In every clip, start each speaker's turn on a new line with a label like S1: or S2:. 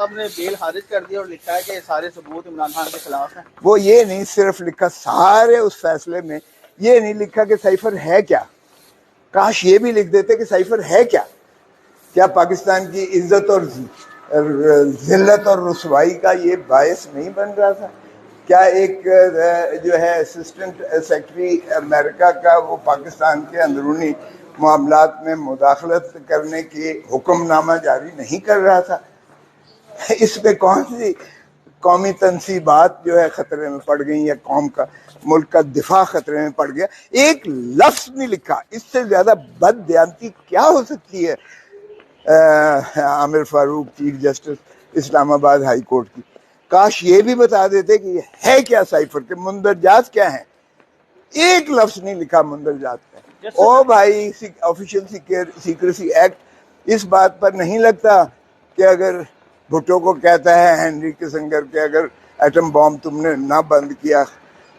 S1: صاحب نے بیل خارج کر دی اور لکھا ہے کہ سارے ثبوت عمران خان کے خلاف ہیں.
S2: وہ یہ نہیں صرف لکھا سارے اس فیصلے میں، یہ نہیں لکھا کہ سائفر ہے کیا. کاش یہ بھی لکھ دیتے کہ سائفر ہے کیا. کیا پاکستان کی عزت اور ذلت اور رسوائی کا یہ باعث نہیں بن رہا تھا؟ کیا ایک جو ہے اسسٹنٹ سیکرٹری امریکہ کا وہ پاکستان کے اندرونی معاملات میں مداخلت کرنے کی حکم نامہ جاری نہیں کر رہا تھا؟ اس پہ کون سی قومی تنصیبات جو ہے خطرے میں پڑ گئی یا قوم کا ملک کا دفاع خطرے میں پڑ گیا؟ ایک لفظ نہیں لکھا. اس سے زیادہ بد دیانتی کیا ہو سکتی ہے عامر فاروق چیف جسٹس اسلام آباد ہائی کورٹ کی. کاش یہ بھی بتا دیتے کہ یہ ہے کیا سائفر کے مندرجات کیا ہیں. ایک لفظ نہیں لکھا مندرجات میں. او بھائی، آفیشیل سیکریسی ایکٹ اس بات پر نہیں لگتا کہ اگر بھٹو کو کہتا ہے ہنری کسنگر کہ اگر ایٹم بام تم نے نہ بند کیا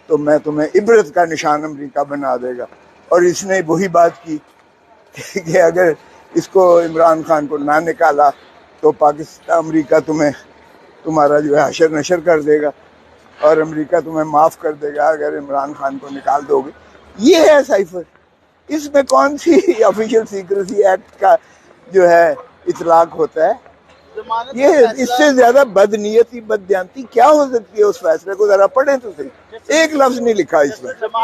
S2: تو میں تمہیں عبرت کا نشان امریکہ بنا دے گا. اور اس نے وہی بات کی کہ اگر اس کو عمران خان کو نہ نکالا تو پاکستان امریکہ تمہارا جو ہے حشر نشر کر دے گا اور امریکہ تمہیں معاف کر دے گا اگر عمران خان کو نکال دو گے. یہ ہے سائفر. اس میں کون سی آفیشیل سیکریسی ایکٹ کا جو ہے اطلاق ہوتا ہے؟ یہ اس سے زیادہ بدنیتی بددیانتی کیا ہو سکتی ہے؟ اس فیصلے کو ذرا پڑھیں تو صحیح. ایک لفظ نہیں لکھا اس میں.